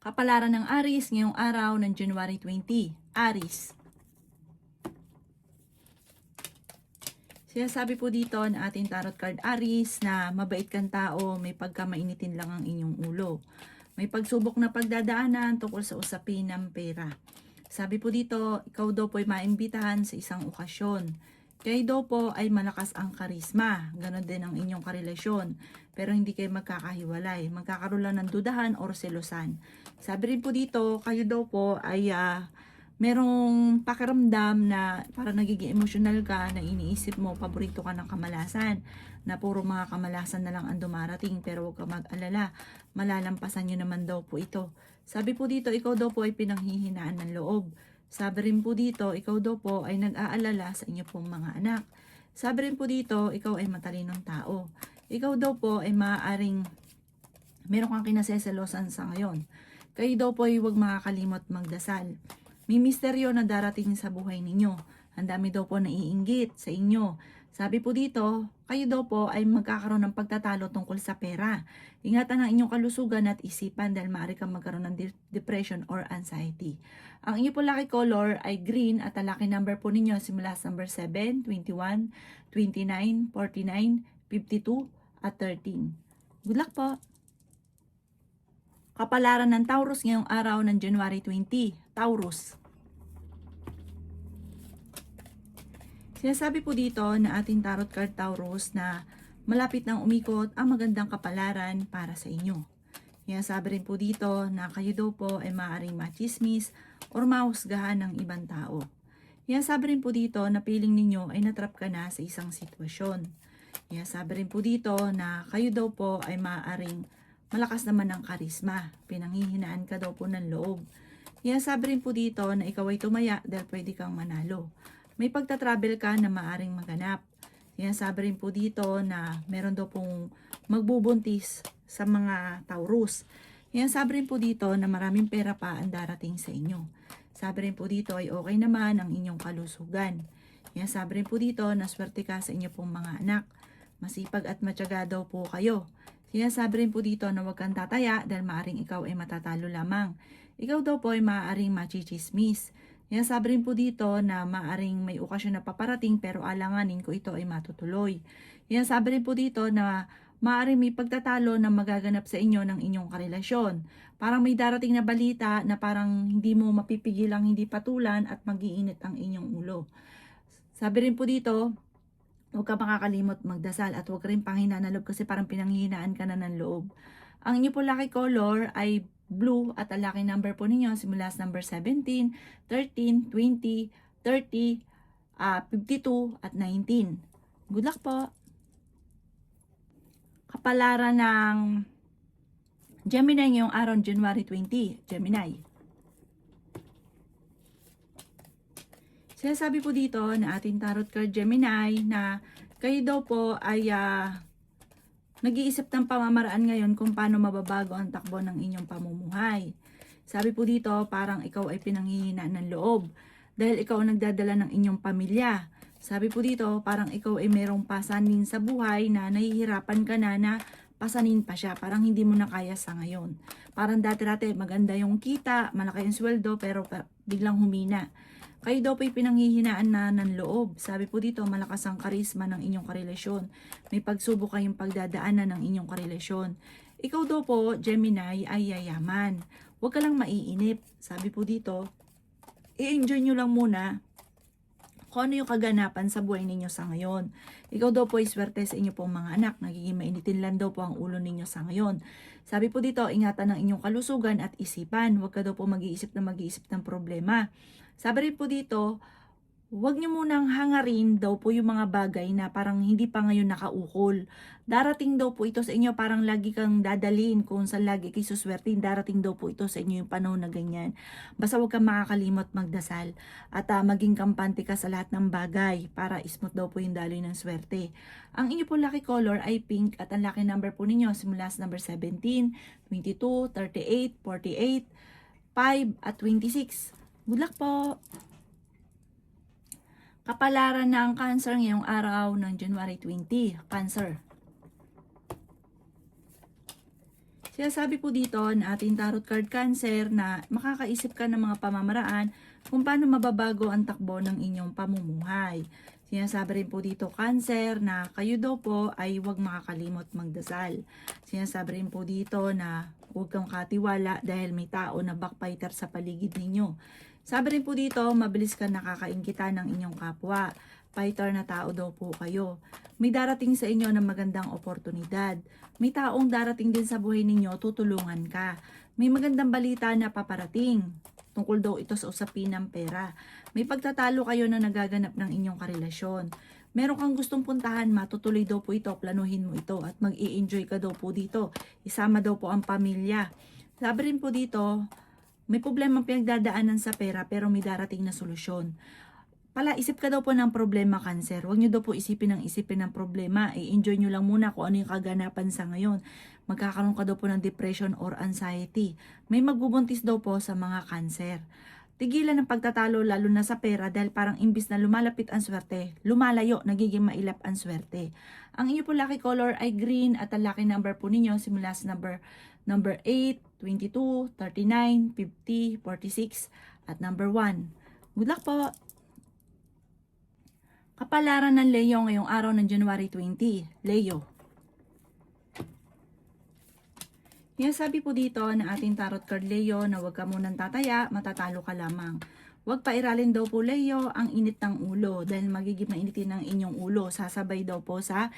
Kapalaran ng Aries ngayong araw ng January 20. Aries. Sinasabi po dito na ating tarot card Aries na mabait kang tao, may pagkamainitin lang ang inyong ulo. May pagsubok na pagdadaanan tungkol sa usapin ng pera. Sabi po dito, ikaw daw po ay maimbitahan sa isang okasyon. Kayo daw po ay malakas ang karisma. Ganon din ang inyong karelasyon. Pero hindi kayo magkakahiwalay. Magkakaroon lang ng dudahan o selosan. Sabi rin po dito, kayo daw po ay merong pakiramdam na parang nagiging emosyonal ka, na iniisip mo, paborito ka ng kamalasan, na puro mga kamalasan na lang ang dumarating, pero huwag ka mag-alala, malalampasan nyo naman daw po ito. Sabi po dito, ikaw daw po ay pinanghihinaan ng loob. Sabi rin po dito, ikaw daw po ay nag-aalala sa inyo pong mga anak. Sabi rin po dito, ikaw ay matalinong tao. Ikaw daw po ay maaaring meron kang kinaseselosan sa ngayon. Kayo daw po ay huwag makakalimot magdasal. May misteryo na darating sa buhay ninyo. Ang dami daw po naiinggit sa inyo. Sabi po dito, kayo daw po ay magkakaroon ng pagtatalo tungkol sa pera. Ingatan ang inyong kalusugan at isipan dahil maaari kang magkaroon ng depression or anxiety. Ang inyo po lucky color ay green at ang lucky number po ninyo simula sa number 7, 21, 29, 49, 52 at 13. Good luck po! Kapalaran ng Taurus ngayong araw ng January 20. Taurus. Sinasabi po dito na ating tarot card Taurus na malapit nang umikot ang magandang kapalaran para sa inyo. Sinasabi rin po dito na kayo daw po ay maaaring machismis or mahusgahan ng ibang tao. Sinasabi rin po dito na feeling ninyo ay natrap ka na sa isang sitwasyon. Sinasabi rin po dito na kayo daw po ay maaaring malakas naman ang karisma. Pinanghihinaan ka daw po ng loob. Sinasabi rin po dito na ikaw ay tumaya dahil pwede kang manalo. May pagta-travel ka na maaring maganap. Sinasabi rin po dito na meron daw pong magbubuntis sa mga Taurus. Sinasabi rin po dito na maraming pera pa ang darating sa inyo. Sabi rin po dito ay okay naman ang inyong kalusugan. Sinasabi rin po dito na swerte ka sa inyo pong mga anak. Masipag at matyaga daw po kayo. Sinasabi rin po dito na huwag kang tataya dahil maaring ikaw ay matatalo lamang. Ikaw daw po ay maaaring machichismis. Sinasabi rin po dito na maaaring may okasyon na paparating pero alanganin ko ito ay matutuloy. Sinasabi rin po dito na maaaring may pagtatalo na magaganap sa inyo ng inyong karelasyon. Parang may darating na balita na parang hindi mo mapipigil ang hindi patulan at mag-iinit ang inyong ulo. Sabi rin po dito, huwag ka makakalimot magdasal at huwag rin panghina na loob kasi parang pinanghihinaan ka na ng loob. Ang inyo po lucky color ay blue at ang lucky number po ninyo simula sa number 17, 13, 20, 30, 52 at 19. Good luck po! Kapalaran ng Gemini ngayong araw January 20. Gemini. Sinasabi po dito na ating tarot card Gemini na kayo daw po ay nag-iisip ng pamamaraan ngayon kung paano mababago ang takbo ng inyong pamumuhay. Sabi po dito, parang ikaw ay pinanghihinaan ng loob dahil ikaw ang nagdadala ng inyong pamilya. Sabi po dito, parang ikaw ay merong pasanin sa buhay na nahihirapan ka na pasanin pa siya. Parang hindi mo na kaya sa ngayon. Parang dati-dati maganda yung kita, malaki yung sweldo, pero biglang humina. Kayo daw po'y pinanghihinaan na ng loob. Sabi po dito, malakas ang karisma ng inyong karelasyon. May pagsubok kayong pagdadaanan ng inyong karelasyon. Ikaw daw po, Gemini, ay yayaman. Huwag ka lang maiinip. Sabi po dito, i-enjoy nyo lang muna kung ano yung kaganapan sa buhay ninyo sa ngayon. Ikaw daw po ay swerte sa inyo pong mga anak. Nagiging mainitin lang daw po ang ulo ninyo sa ngayon. Sabi po dito, ingatan ng inyong kalusugan at isipan. Huwag ka daw po mag-iisip ng problema. Sabi rin po dito, huwag nyo munang hangarin daw po yung mga bagay na parang hindi pa ngayon nakaukol. Darating daw po ito sa inyo, parang lagi kang dadalhin kung saan lagi kayo suswertin. Darating daw po ito sa inyo yung panahon na ganyan. Basta huwag kang makakalimot magdasal at maging kampante ka sa lahat ng bagay para smooth daw po yung daloy ng swerte. Ang inyo po lucky color ay pink at ang lucky number po ninyo simula sa number 17, 22, 38, 48, 5 at 26. Good luck po! Kapalaran ng Cancer ngayong araw ng January 20. Cancer. Sinasabi po dito na ating tarot card Cancer na makakaisip ka ng mga pamamaraan kung paano mababago ang takbo ng inyong pamumuhay. Sinasabi rin po dito Cancer na kayo daw po ay huwag makakalimot magdasal. Sinasabi rin po dito na huwag kang katiwala dahil may tao na backbiter sa paligid ninyo. Sabi rin po dito, mabilis ka nakakainggitan ng inyong kapwa. Fighter na tao daw po kayo. May darating sa inyo ng magandang oportunidad. May taong darating din sa buhay ninyo, tutulungan ka. May magandang balita na paparating. Tungkol daw ito sa usapin ng pera. May pagtatalo kayo na nagaganap ng inyong karelasyon. Meron kang gustong puntahan, matutuloy daw po ito, planuhin mo ito at mag-i-enjoy ka daw po dito. Isama daw po ang pamilya. Sabi rin po dito, may problema pinagdadaanan sa pera pero may darating na solusyon. Isip ka daw po ng problema Cancer. Huwag nyo daw po isipin ng problema. I-enjoy nyo lang muna kung ano yung kaganapan sa ngayon. Magkakaroon ka daw po ng depression or anxiety. May magbubuntis daw po sa mga Cancer. Tigilan ng pagtatalo lalo na sa pera dahil parang imbis na lumalapit ang swerte, lumalayo, nagiging mailap ang swerte. Ang inyo po lucky color ay green at ang lucky number po ninyo simula sa number 8, 22, 39, 50, 46 at number 1. Good luck po! Kapalaran ng Leo ngayong araw ng January 20. Leo. Sabi po dito na ating tarot card Leo na huwag ka munang tataya, matatalo ka lamang. Huwag pairalin daw po Leo ang init ng ulo dahil magiging mainitin ang inyong ulo. Sasabay daw po sa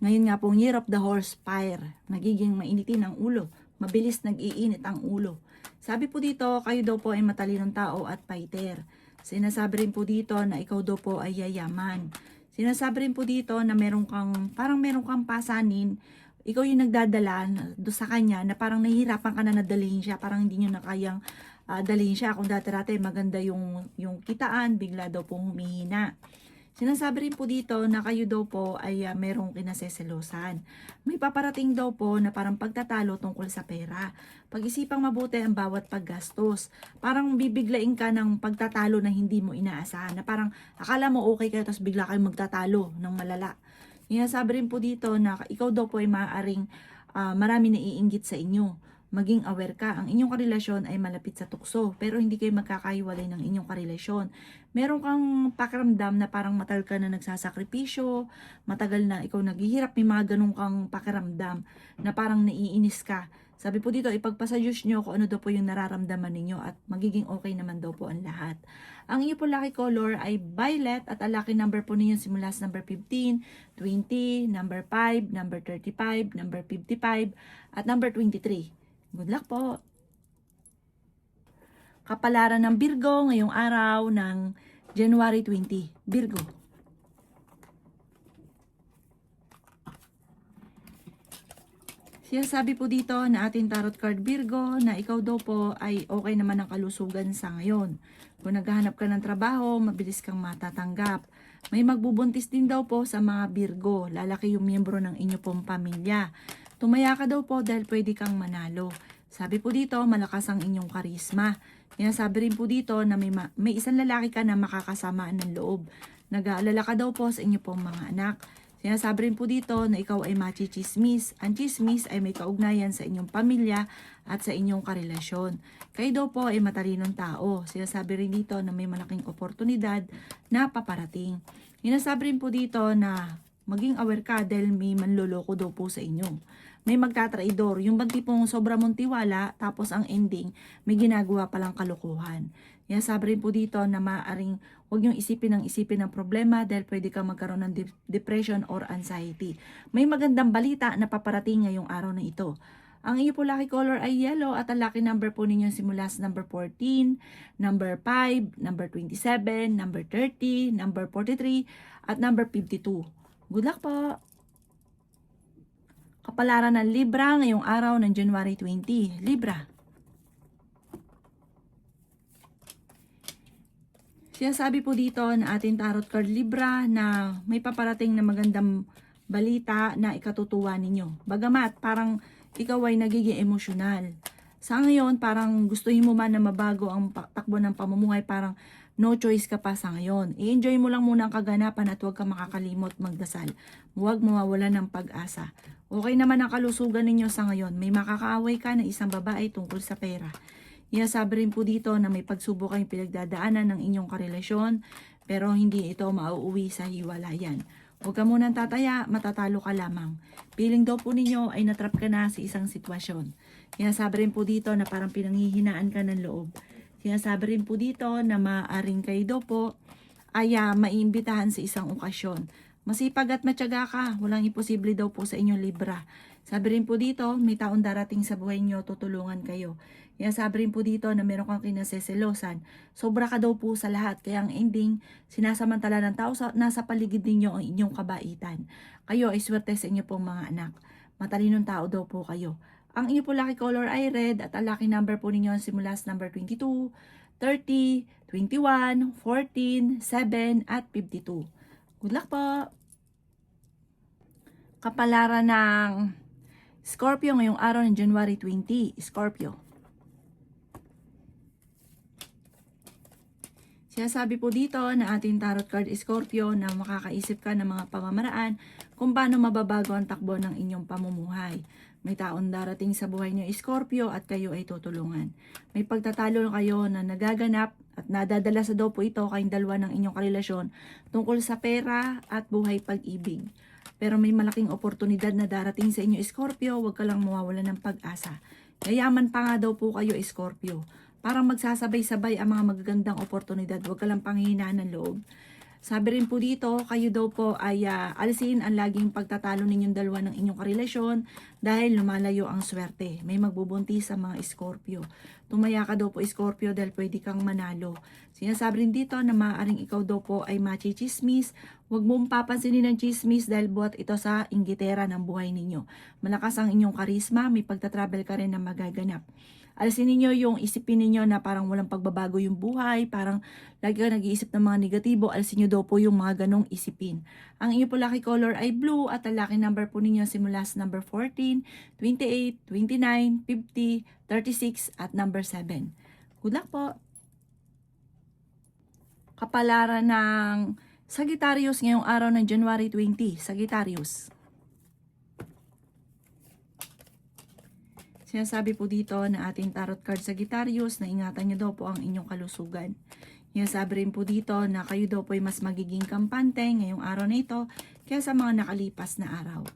ngayon nga pong Year of the Horse Fire. Nagiging mainitin ang ulo. Mabilis nag-iinit ang ulo. Sabi po dito, kayo daw po ay matalinong tao at fighter. Sinasabi rin po dito na ikaw daw po ay yayaman. Sinasabi rin po dito na meron kang pasanin, ikaw yung nagdadala do sa kanya na parang nahihirapan ka na nadalhin siya, parang hindi nyo na kayang dalhin siya. Kung dati-dati maganda yung kitaan, bigla daw po humihina. Sinasabi rin po dito na kayo daw po ay merong kinaseselosan. May paparating daw po na parang pagtatalo tungkol sa pera. Pag-isipang mabuti ang bawat paggastos. Parang bibiglain ka ng pagtatalo na hindi mo inaasahan. Na parang akala mo okay kayo tapos bigla kayo magtatalo ng malala. Sinasabi rin po dito na ikaw daw po ay maaaring marami naiinggit sa inyo. Maging aware ka, ang inyong karelasyon ay malapit sa tukso, pero hindi kayo magkakahiwalay ng inyong karelasyon. Meron kang pakiramdam na parang matagal ka na nagsasakripisyo, matagal na ikaw naghihirap, may mga ganun kang pakiramdam na parang naiinis ka. Sabi po dito, ipagpasa Diyos nyo kung ano daw po yung nararamdaman ninyo at magiging okay naman daw po ang lahat. Ang inyo po lucky color ay violet at ang lucky number po ninyo simula sa number 15, 20, number 5, number 35, number 55 at number 23. Good luck po! Kapalaran ng Virgo ngayong araw ng January 20. Virgo. Sinasabi po dito na ating tarot card Virgo na ikaw daw po ay okay naman ang kalusugan sa ngayon. Kung naghahanap ka ng trabaho, mabilis kang matatanggap. May magbubuntis din daw po sa mga Virgo. Lalaki yung miyembro ng inyo pong pamilya. Tumaya ka daw po dahil pwede kang manalo. Sabi po dito, malakas ang inyong karisma. Sinasabi rin po dito na may isang lalaki ka na makakasamaan ng loob. Nag-aalala ka daw po sa inyo pong mga anak. Sinasabi rin po dito na ikaw ay machichismis. Ang chismis ay may kaugnayan sa inyong pamilya at sa inyong karelasyon. Kayo daw po ay matalinong tao. Sinasabi rin dito na may malaking oportunidad na paparating. Sinasabi rin po dito na maging aware ka dahil may manloloko daw po sa inyo. May magtatraidor. Yung bang tipong sobra mong tiwala, tapos ang ending, may ginagawa palang kalokohan. Sabi rin po dito na maaaring huwag niyong isipin ng problema dahil pwede kang magkaroon ng depression or anxiety. May magandang balita na paparating ngayong araw na ito. Ang iyo po lucky color ay yellow at ang lucky number po ninyo simula sa number 14, number 5, number 27, number 30, number 43, at number 52. Good luck po! Kapalaran ng Libra ngayong araw ng January 20. Libra. Sinasabi po dito na ating tarot card Libra na may paparating na magandang balita na ikatutuwa ninyo. Bagamat parang ikaw ay nagiging emosyonal. Sa ngayon parang gustuhin mo man na mabago ang takbo ng pamumuhay, parang no choice ka pa sa ngayon. I-enjoy mo lang muna ang kaganapan at huwag ka makakalimot magdasal. Huwag mawawala ng pag-asa. Okay naman ang kalusugan ninyo sa ngayon. May makakaaway ka na isang babae tungkol sa pera. Sabi rin po dito na may pagsubok kayong pinagdadaanan ng inyong karelasyon, pero hindi ito mauuwi sa hiwalayan. Huwag ka munang tataya, matatalo ka lamang. Feeling daw po ninyo ay natrap ka na sa isang sitwasyon. Sabi rin po dito na parang pinanghihinaan ka ng loob. Sabi rin po dito na maaaring kayo daw po ay maiimbitahan sa isang okasyon. Masipag at matyaga ka, walang imposible daw po sa inyong Libra. Sabi rin po dito, may taon darating sa buhay nyo, tutulungan kayo. Sabi rin po dito na meron kang kinaseselosan. Sobra ka daw po sa lahat, kaya ang ending, sinasamantala ng tao nasa paligid ninyo ang inyong kabaitan. Kayo ay swerte sa inyo pong mga anak. Matalinong tao daw po kayo. Ang inyo po lucky color ay red at ang lucky number po ninyo simula sa number 22, 30, 21, 14, 7 at 52. Good luck po! Kapalaran ng Scorpio ngayong araw ng January 20. Scorpio. Sinasabi po dito na ating tarot card Scorpio na makakaisip ka ng mga pamamaraan kung paano mababago ang takbo ng inyong pamumuhay. May taon darating sa buhay niyo Scorpio at kayo ay tutulungan. May pagtatalo kayo na nagaganap at nadadala sa daw po ito kayong dalawa ng inyong karelasyon tungkol sa pera at buhay pag-ibig. Pero may malaking oportunidad na darating sa inyo Scorpio, huwag ka lang mawawala ng pag-asa. Yayaman pa nga daw po kayo Scorpio. Parang magsasabay-sabay ang mga magagandang oportunidad, huwag ka lang panghihinaan ng loob. Sabi rin po dito, kayo daw po ay alisin ang laging pagtatalo ninyong dalawa ng inyong karelasyon dahil lumalayo ang swerte. May magbubuntis sa mga Scorpio. Tumaya ka daw po Scorpio dahil pwede kang manalo. Sinasabi rin dito na maaaring ikaw daw po ay machichismis. Huwag mong papansinin ng chismis dahil buhat ito sa inggitera ng buhay ninyo. Malakas ang inyong karisma, may pagtatravel ka rin na magaganap. Alisin ninyo yung isipin ninyo na parang walang pagbabago yung buhay, parang lagi ka nag-iisip ng mga negatibo, alisin nyo daw po yung mga ganong isipin. Ang inyo po lucky color ay blue at ang lucky number po ninyo simula sa number 14, 28, 29, 50, 36 at number 7. Good luck po! Kapalaran ng Sagittarius ngayong araw ng January 20, Sagittarius. Sinasabi po dito na ating tarot card Sagittarius na ingatan nyo daw po ang inyong kalusugan. Sinasabi rin po dito na kayo daw po ay mas magiging kampante ngayong araw na ito kaysa sa mga nakalipas na araw.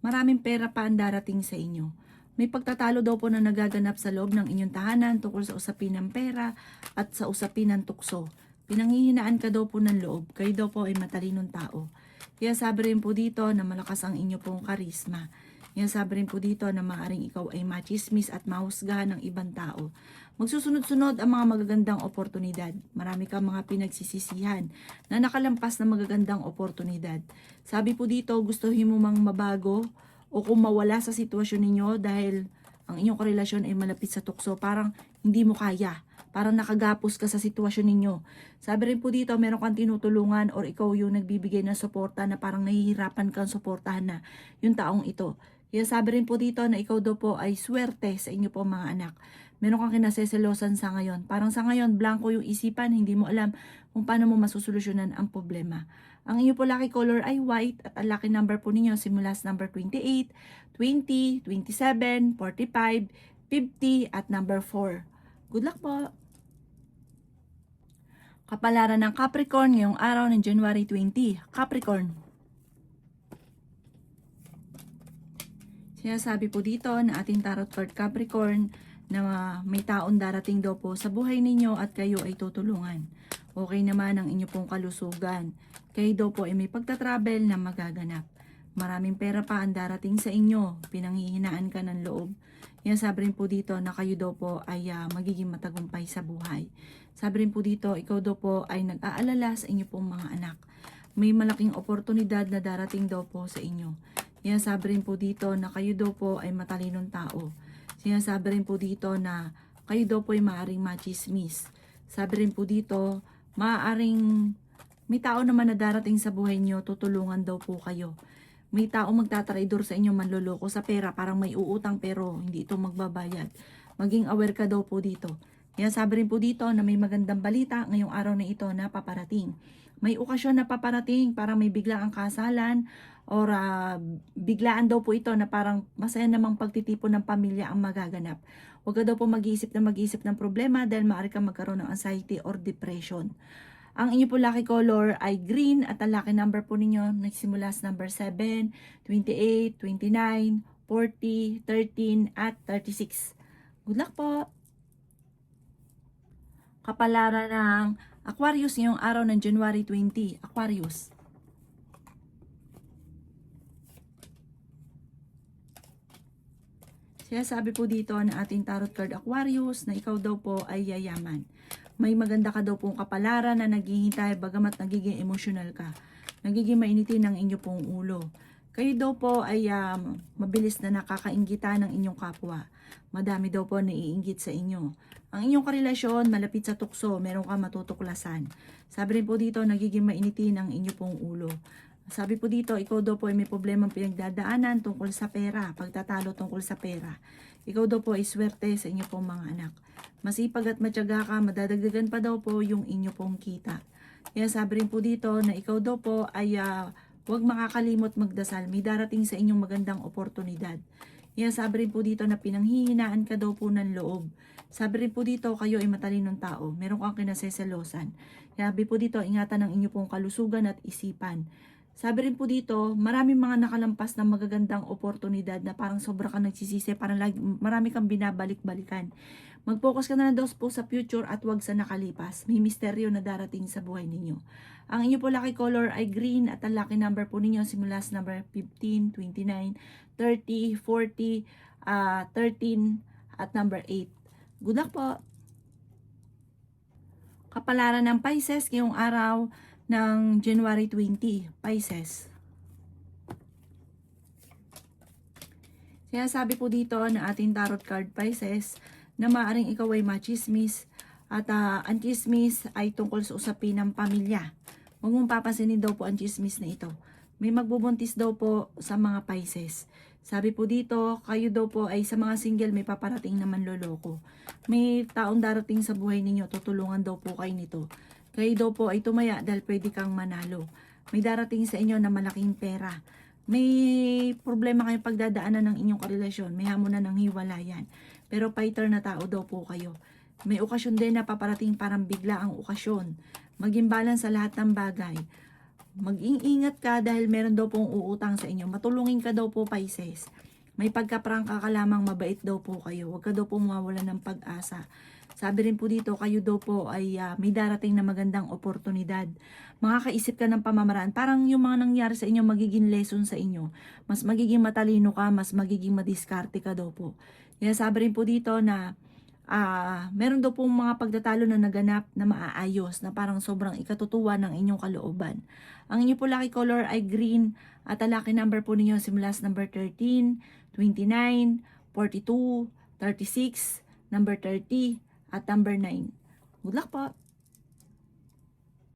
Maraming pera pa ang darating sa inyo. May pagtatalo daw po na nagaganap sa loob ng inyong tahanan tungkol sa usapin ng pera at sa usapin ng tukso. Pinanghihinaan ka daw po ng loob, kayo daw po ay matalinong tao. Kaya sabi rin po dito na malakas ang inyo pong karisma. Sabi rin po dito na maaaring ikaw ay machismis at mahusgahan ng ibang tao. Magsusunod-sunod ang mga magagandang oportunidad. Marami kang mga pinagsisisihan na nakalampas na magagandang oportunidad. Sabi po dito, gustuhin mo mang mabago o kung mawala sa sitwasyon ninyo dahil ang inyong karelasyon ay malapit sa tukso, parang hindi mo kaya. Parang nakagapos ka sa sitwasyon ninyo. Sabi rin po dito, meron kang tinutulungan or ikaw yung nagbibigay ng suporta na parang nahihirapan kang suportahan na yung taong ito. Kaya sabi rin po dito na ikaw daw po ay swerte sa inyo po mga anak. Meron kang kinaseselosan sa ngayon. Parang sa ngayon, blanco yung isipan, hindi mo alam kung paano mo masusolusyonan ang problema. Ang inyo po lucky color ay white at ang lucky number po ninyo simula sa number 28, 20, 27, 45, 50 at number 4. Good luck po! Kapalaran ng Capricorn ngayong araw ng January 20. Capricorn. Sinasabi po dito na ating tarot card Capricorn na may taon darating daw po sa buhay ninyo at kayo ay tutulungan. Okay naman ang inyo pong kalusugan. Kayo daw po ay may pagtatravel na magaganap. Maraming pera pa ang darating sa inyo. Pinanghihinaan ka ng loob. Sabi rin po dito na kayo daw po ay magiging matagumpay sa buhay. Sabi rin po dito, ikaw daw po ay nag-aalala sa inyo pong mga anak. May malaking oportunidad na darating daw po sa inyo. Sabi rin po dito na kayo daw po ay matalinong tao. Sinasabi rin po dito na kayo daw po ay maaaring machismis. Sabi rin po dito, maaaring may tao naman na darating sa buhay nyo, tutulungan daw po kayo. May tao magtatraidor sa inyo, manloloko sa pera, parang may uutang pero hindi ito magbabayad. Maging aware ka daw po dito. Sabi rin po dito na may magandang balita ngayong araw na ito na paparating. may okasyon na paparating, parang may biglaang kasalan or biglaan daw po ito na parang masaya namang pagtitipon ng pamilya ang magaganap. Huwag ka daw po mag-iisip ng problema dahil maaari kang magkaroon ng anxiety or depression. Ang inyo po lucky color ay green at ang lucky number po ninyo nagsimula sa number 7, 28, 29, 40, 13 at 36. Good luck po! Kapalaran ng Aquarius ngayong araw ng January 20. Aquarius. Sabi po dito na ating tarot card Aquarius na ikaw daw po ay yayaman. May maganda ka daw pong kapalaran na naghihintay bagamat nagiging emotional ka. Nagiging mainitin ang inyo pong ulo. Kayo daw po ay mabilis na nakakainggitan ng inyong kapwa. Madami daw po naiinggit sa inyo. Ang inyong karelasyon malapit sa tukso, meron kang matutuklasan. Sabi rin po dito, nagiging mainitin ang inyo pong ulo. Sabi po dito, ikaw daw po ay may problemang pinagdadaanan tungkol sa pera, pagtatalo tungkol sa pera. Ikaw daw po ay swerte sa inyo pong mga anak. Masipag at matyaga ka, madadagdagan pa daw po yung inyo pong kita. Kaya sabi rin po dito na ikaw daw po ay huwag makakalimot magdasal. May darating sa inyong magandang oportunidad. Kaya sabi rin po dito na pinanghihinaan ka daw po ng loob. Sabi rin po dito, kayo ay matalinong tao. Meron kang kinaseselosan. Sabi po dito, ingatan ang inyo pong kalusugan at isipan. Sabi rin po dito, maraming mga nakalampas ng magagandang oportunidad na parang sobra kang nagsisisi, parang marami kang binabalik-balikan. Mag-focus ka na lang daw po sa future at wag sa nakalipas. May misteryo na darating sa buhay ninyo. Ang inyo po lucky color ay green at ang lucky number po ninyo simula sa number 15, 29, 30, 40, 13 at number 8. Good luck po! Kapalaran ng Pisces ngayong araw ng January 20, Pisces. Kaya sabi po dito na ating tarot card Pisces na maaaring ikaw ay machismis at ang chismis ay tungkol sa usapin ng pamilya. Huwag mong papansinin daw po ang chismis na ito. May magbubuntis daw po sa mga Pisces. Sabi po dito, kayo daw po ay sa mga single may paparating naman loloko. May taong darating sa buhay ninyo, tutulungan daw po kayo nito. Kayo daw po ay tumaya dahil pwede kang manalo. May darating sa inyo na malaking pera. May problema kayong pagdadaanan ng inyong karelasyon. May hamunan ng hiwalayan. Pero fighter na tao daw po kayo. May okasyon din na paparating parang bigla ang okasyon. Maging balance sa lahat ng bagay. Mag-ingat ka dahil meron daw pong uutang sa inyo. Matulungin ka daw po Pisces. May pagkaprangka ka lamang, mabait daw po kayo. Huwag ka daw po mawawala ng pag-asa. Sabi rin po dito, kayo daw po ay may darating na magandang oportunidad. Makakaisip ka ng pamamaraan. Parang yung mga nangyari sa inyo, magiging lesson sa inyo. Mas magiging matalino ka, mas magiging madiskarte ka daw po. Kaya sabi rin po dito na meron daw pong mga pagtatalo na naganap na maaayos, na parang sobrang ikatutuwa ng inyong kalooban. Ang inyo po lucky color ay green at ang lucky number po ninyo simula sa number 13, 29, 42, 36, number 30, at number 9. Good luck po!